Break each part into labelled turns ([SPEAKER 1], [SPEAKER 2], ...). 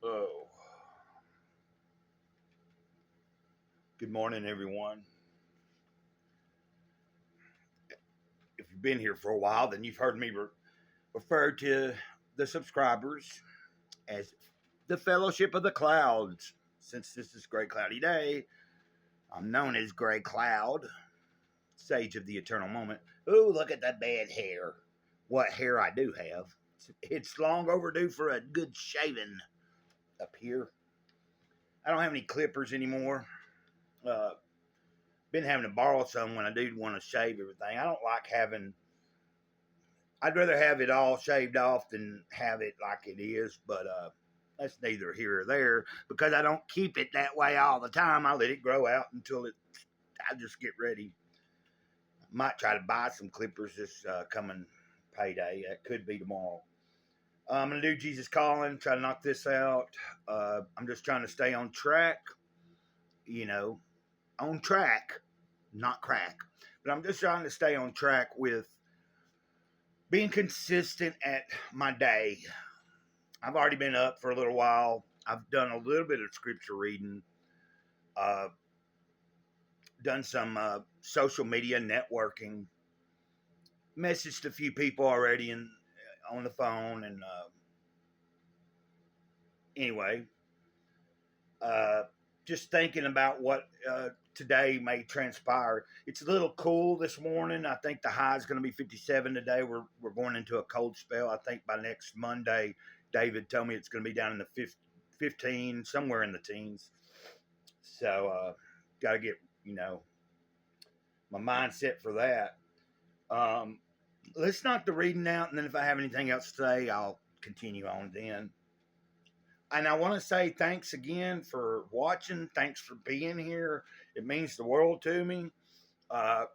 [SPEAKER 1] Oh, good morning, everyone. If you've been here for a while, then you've heard me refer to the subscribers as the Fellowship of the Clouds. Since this is Gray Cloudy Day, I'm known as Gray Cloud, Sage of the Eternal Moment. Ooh, look at that bad hair. What hair I do have. It's long overdue for a good shaving up here. I don't have any clippers anymore. Uh, been having to borrow some when I do want to shave everything. I don't like having. I'd rather have it all shaved off than have it like it is, but that's neither here or there because I don't keep it that way all the time. I let it grow out until I just get ready. Might try to buy some clippers this coming payday. That could be tomorrow. I'm gonna do Jesus Calling. Try to knock this out. I'm just trying to stay on track. You know, on track, not crack. But I'm just trying to stay on track with being consistent at my day. I've already been up for a little while. I've done a little bit of scripture reading, uh, done some social media networking, messaged a few people already on the phone, and anyway, uh, just thinking about what today may transpire. It's a little cool this morning. I think the high is going to be 57 today. We're going into a cold spell. I think by next Monday, David told me it's going to be down in the 15, somewhere in the teens. So got to get my mindset for that. Um, let's knock the reading out, and then if I have anything else to say, I'll continue on then. And I want to say thanks again for watching. Thanks for being here. It means the world to me. Uh,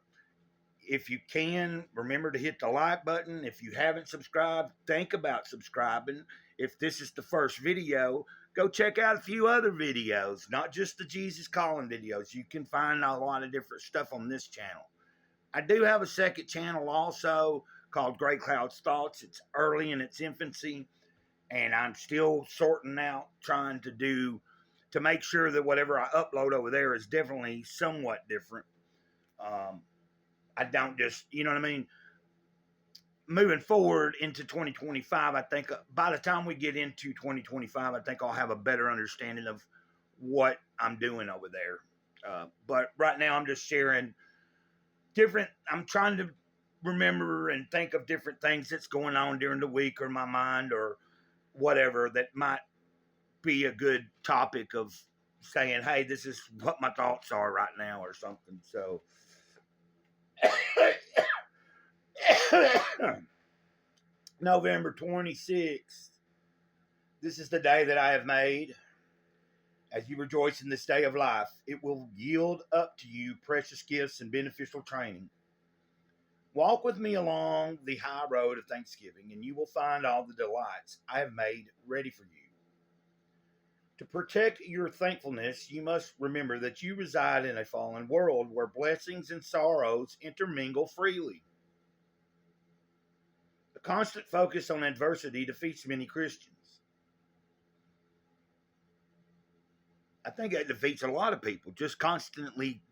[SPEAKER 1] if you can, remember to hit the like button. If you haven't subscribed, think about subscribing. If this is the first video, go check out a few other videos, not just the Jesus Calling videos. You can find a lot of different stuff on this channel. I do have a second channel also called Gray Cloud's Thoughts. It's early in its infancy, and I'm still sorting out, trying to make sure that whatever I upload over there is definitely somewhat different. Um, I don't just, you know what I mean? Moving forward into 2025, I think by the time we get into 2025, I think I'll have a better understanding of what I'm doing over there. But right now, I'm just sharing I'm trying to remember and think of different things that's going on during the week or my mind or whatever that might be a good topic of saying, hey, this is what my thoughts are right now or something. So November 26th. This is the day that I have made. As you rejoice in this day of life, it will yield up to you precious gifts and beneficial training. Walk with me along the high road of thanksgiving, and you will find all the delights I have made ready for you. To protect your thankfulness, you must remember that you reside in a fallen world where blessings and sorrows intermingle freely. The constant focus on adversity defeats many Christians. I think it defeats a lot of people, just constantly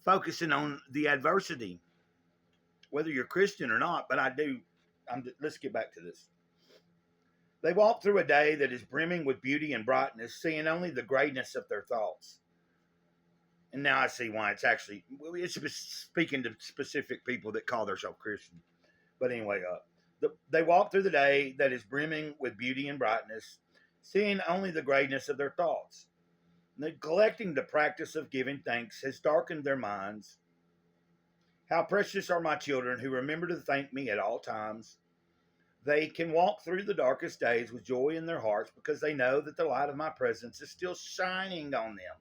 [SPEAKER 1] focusing on the adversity, whether you're Christian or not. But let's get back to this. They walk through a day that is brimming with beauty and brightness, seeing only the greatness of their thoughts. And now I see why it's speaking to specific people that call themselves Christian. But anyway, they walk through the day that is brimming with beauty and brightness, seeing only the greatness of their thoughts. Neglecting the practice of giving thanks has darkened their minds. How precious are my children who remember to thank me at all times. They can walk through the darkest days with joy in their hearts because they know that the light of my presence is still shining on them.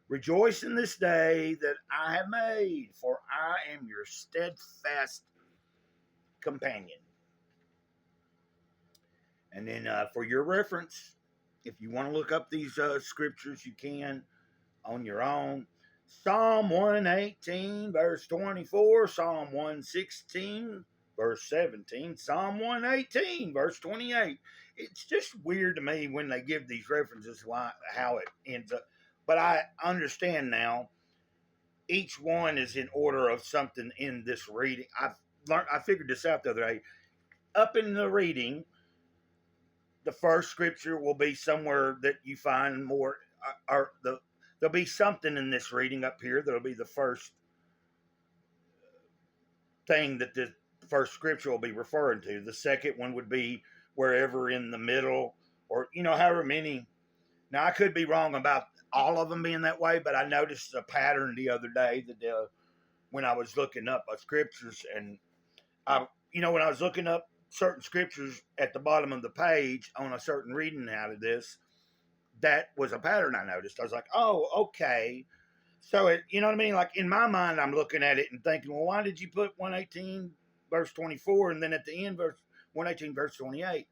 [SPEAKER 1] Rejoice in this day that I have made, for I am your steadfast companion. And then for your reference, if you want to look up these scriptures, you can on your own. Psalm 118, verse 24, Psalm 116, verse 17, Psalm 118, verse 28. It's just weird to me when they give these references, how it ends up. But I understand now. Each one is in order of something in this reading. I figured this out the other day. Up in the reading, the first scripture will be somewhere that you find more, there'll be something in this reading up here that'll be the first thing that the first scripture will be referring to. The second one would be wherever in the middle, or however many. Now I could be wrong about all of them being that way, but I noticed a pattern the other day that when I was looking up scriptures, and when I was looking up certain scriptures at the bottom of the page on a certain reading out of this, that was a pattern I noticed. I was like, oh, okay. So you know what I mean? Like in my mind, I'm looking at it and thinking, well, why did you put 118 verse 24 and then at the end verse 118 verse 28?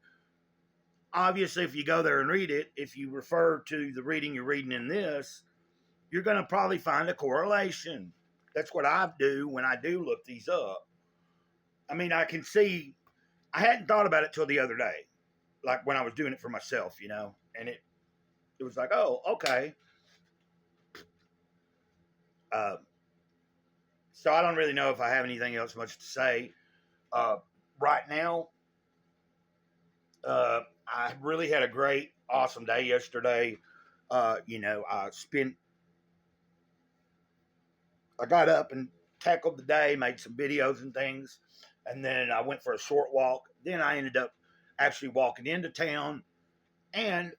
[SPEAKER 1] Obviously, if you go there and read it, if you refer to the reading you're reading in this, you're going to probably find a correlation. That's what I do when I do look these up. I mean, I can see, I hadn't thought about it till the other day, like when I was doing it for myself, and it was like, oh, okay. So I don't really know if I have anything else much to say. Right now, I really had a great, awesome day yesterday. I got up and tackled the day, made some videos and things, and then I went for a short walk. Then I ended up actually walking into town, and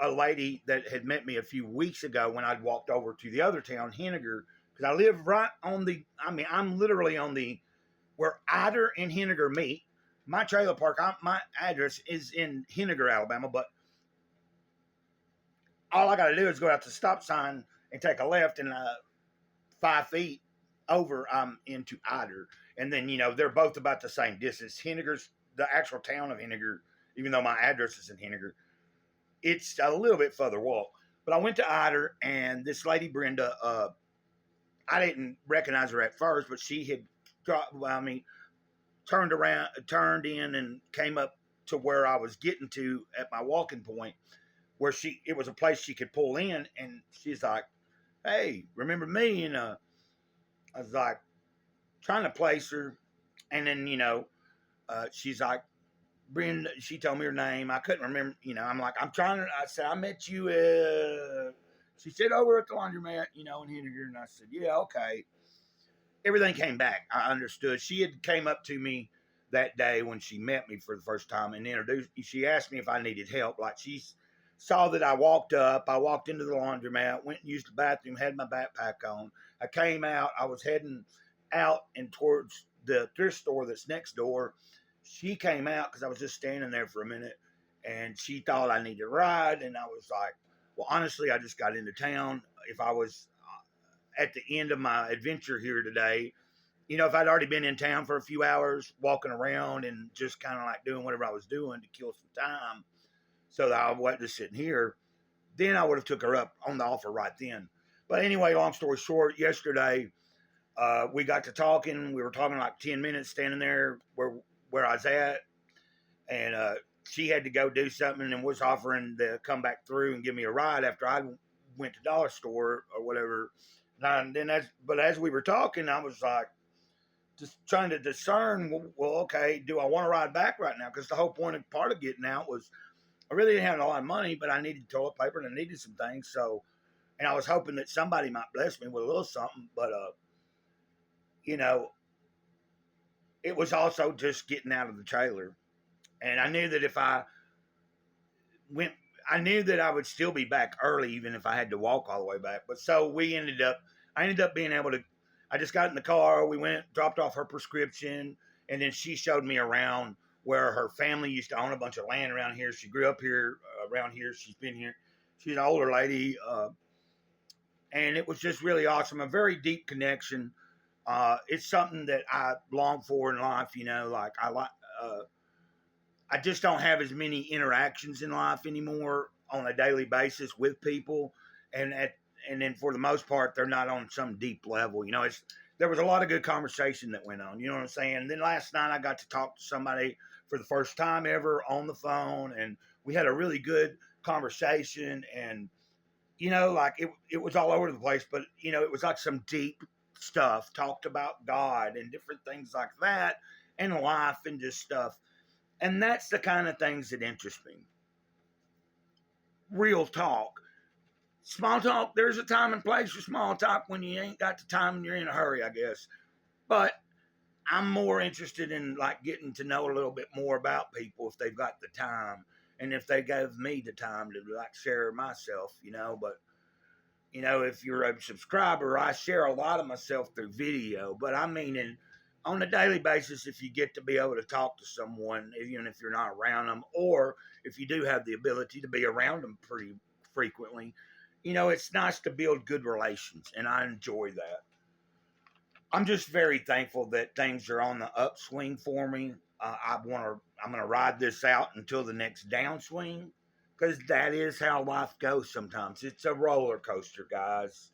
[SPEAKER 1] a lady that had met me a few weeks ago when I'd walked over to the other town, Henniger, because I live right on I'm literally on where Ider and Henniger meet. My trailer park, my address is in Henniger, Alabama, but all I got to do is go out to the stop sign and take a left, and 5 feet over, I'm into Ider. And then, they're both about the same distance. Henniger's the actual town of Henniger, even though my address is in Henniger. It's a little bit further walk. But I went to Ider, and this lady, Brenda, I didn't recognize her at first, but she had turned in and came up to where I was getting to at my walking point, where it was a place she could pull in, and she's like, hey, remember me? And I was like, trying to place her, and then, she's like, Brenda, she told me her name. I couldn't remember, I'm like, I said, I met you, she said, over at the laundromat, in Henniger, and I said, yeah, okay. Everything came back. I understood. She had came up to me that day when she met me for the first time and she asked me if I needed help. Like, she saw that I walked into the laundromat, went and used the bathroom, had my backpack on. I came out. I was heading out and towards the thrift store that's next door. She came out because I was just standing there for a minute, and she thought I needed a ride. And I was like, well, honestly, I just got into town. If I was at the end of my adventure here today, if I'd already been in town for a few hours walking around and just kind of like doing whatever I was doing to kill some time so that I wasn't just sitting here, then I would have took her up on the offer right then. But anyway, long story short, yesterday we got to talking. We were talking like 10 minutes standing there where I was at, and she had to go do something and was offering to come back through and give me a ride after I went to dollar store or whatever. But as we were talking, I was like, just trying to discern, well, okay, do I want to ride back right now? Because the whole part of getting out was I really didn't have a lot of money, but I needed toilet paper and I needed some things. So, and I was hoping that somebody might bless me with a little something. But, it was also just getting out of the trailer. And I knew that if I went, I knew that I would still be back early, even if I had to walk all the way back. But so I ended up being able to, I just got in the car. We went, dropped off her prescription, and then she showed me around where her family used to own a bunch of land around here. She grew up here, around here. She's been here. She's an older lady, and it was just really awesome. A very deep connection. It's something that I long for in life. Like I just don't have as many interactions in life anymore on a daily basis with people, and then for the most part, they're not on some deep level. there was a lot of good conversation that went on. You know what I'm saying? And then last night I got to talk to somebody for the first time ever on the phone, and we had a really good conversation. And like it was all over the place, but it was like some deep stuff. Talked about God and different things like that, and life and just stuff. And that's the kind of things that interest me. Real talk. Small talk, there's a time and place for small talk when you ain't got the time and you're in a hurry, I guess. But I'm more interested in like getting to know a little bit more about people if they've got the time and if they gave me the time to like share myself. But if you're a subscriber, I share a lot of myself through video. But I mean, on a daily basis, if you get to be able to talk to someone, even if you're not around them, or if you do have the ability to be around them pretty frequently, it's nice to build good relations, and I enjoy that. I'm just very thankful that things are on the upswing for me. I'm gonna ride this out until the next downswing, because that is how life goes. Sometimes it's a roller coaster, guys.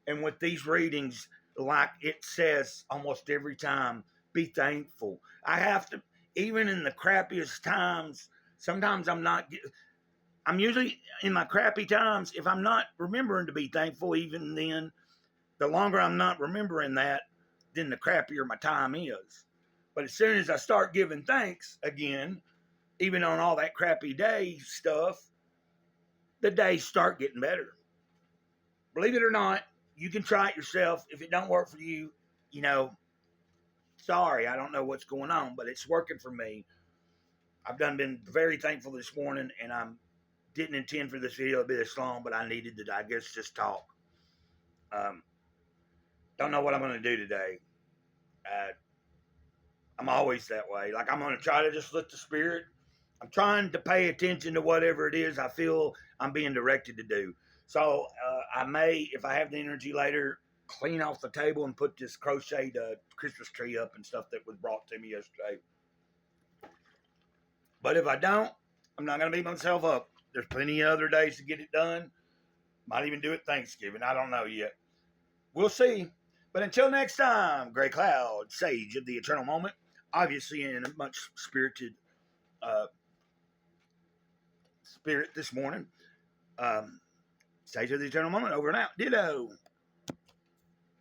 [SPEAKER 1] And with these readings, like it says almost every time, be thankful. I have to, even in the crappiest times. Sometimes I'm usually in my crappy times. If I'm not remembering to be thankful, even then, the longer I'm not remembering that, then the crappier my time is. But as soon as I start giving thanks again, even on all that crappy day stuff, the days start getting better. Believe it or not, you can try it yourself. If it don't work for you, sorry, I don't know what's going on, but it's working for me. I've been very thankful this morning, and I didn't intend for this video to be this long, but I needed to, I guess, just talk. Don't know what I'm going to do today. I'm always that way. Like, I'm going to try to just let the spirit. I'm trying to pay attention to whatever it is I feel I'm being directed to do. So I may, if I have the energy later, clean off the table and put this crocheted Christmas tree up and stuff that was brought to me yesterday. But if I don't, I'm not going to beat myself up. There's plenty of other days to get it done. Might even do it Thanksgiving. I don't know yet. We'll see. But until next time, Gray Cloud, Sage of the Eternal Moment, obviously in a much spirited spirit this morning. Sage of the Eternal Moment, over and out. Ditto.